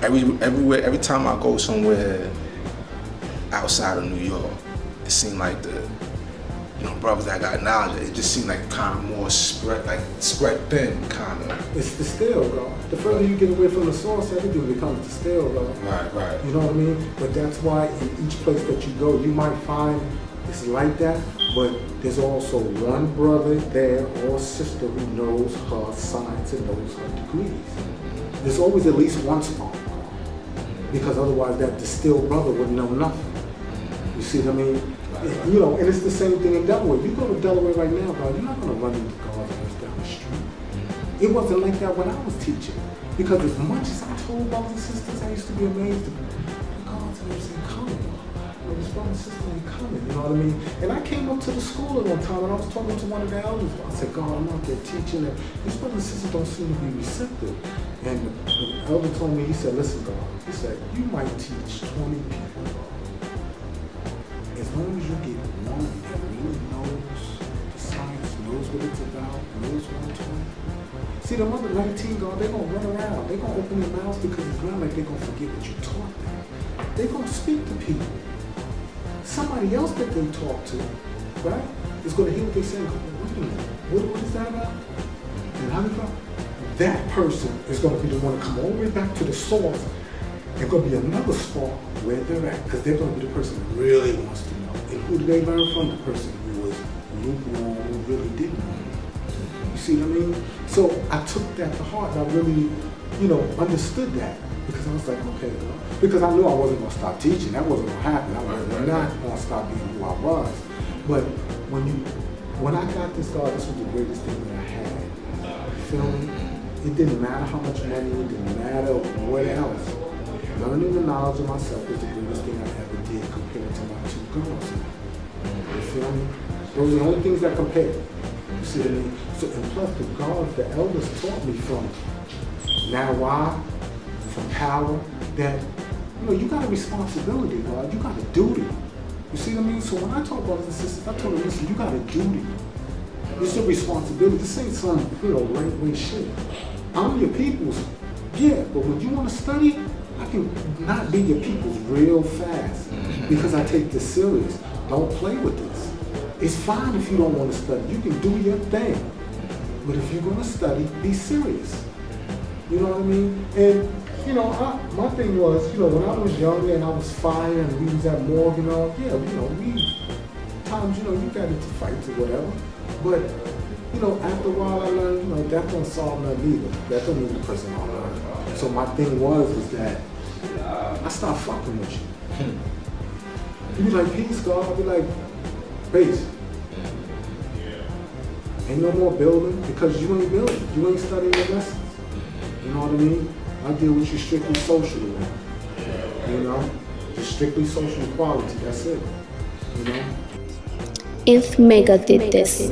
every time I go somewhere outside of New York, it seemed like the brothers that got knowledge, it just seemed like kind of more spread thin, kind of. It's the still, bro. The further you get away from the source, everything becomes the still, bro. Right. You know what I mean? But that's why in each place that you go, you might find it's like that, but there's also one brother there or sister who knows her science and knows her degrees. There's always at least one spot, because otherwise that distilled brother wouldn't know nothing. You see what I mean? You know, and it's the same thing in Delaware. You go to Delaware right now, bro, you're not going to run into guards down the street. It wasn't like that when I was teaching. Because as much as I told brothers and sisters, I used to be amazed. The guards ain't coming. This brother and sister ain't coming, you know what I mean? And I came up to the school at one time and I was talking to one of the elders. I said, God, I'm out there teaching and these brothers and sisters don't seem to be receptive. And the elder told me, he said, listen, God, he said, you might teach 20 people. As long as you get one that really knows the science, knows what it's about, knows what it's doing. See, the other 19, God, they're going to run around. They're going to open their mouths because it's not like they're going to forget what you taught them. They're going to speak to people. Somebody else that they talk to, right, is going to hear what they say and go, wait a minute, what is that about? And how do you know? That person is going to be the one to come all the way back to the source. There's going to be another spot where they're at, because they're going to be the person who really wants to know. And who do they learn from? The person who was lukewarm, who really didn't know. You see what I mean? So I took that to heart, and I really, understood that. Because I was like, okay, because I knew I wasn't going to stop teaching. That wasn't going to happen. I was not going to stop being who I was. But when I got this, God, this was the greatest thing that I had. You feel me? It didn't matter how much money, it didn't matter what else. Learning the knowledge of myself was the greatest thing I ever did compared to my two girls. You feel me? Those are the only things that compare. You see what I mean? So, and plus the elders taught me from now why, from power, that, you got a responsibility, God. You got a duty. You see what I mean? So when I talk brothers and sisters, I told them, listen, you got a duty. It's a responsibility. This ain't some, lightweight shit. I'm your people's. Yeah, but when you want to study, I can not be your people's real fast because I take this serious. Don't play with this. It's fine if you don't want to study. You can do your thing. But if you're going to study, be serious. You know what I mean? And, my thing was, when I was younger and I was fire and we was at morgue and all, times, you got into fights or whatever. But, after a while I learned, that don't solve nothing either. That don't mean the person don't learn. So my thing was that I stopped fucking with you. You be like, peace, God. I'll be like, peace. Ain't no more building because you ain't building. You ain't studying your lessons. You know what I mean? I deal with you strictly socially now. Just strictly social equality. That's it. If Mecca did this.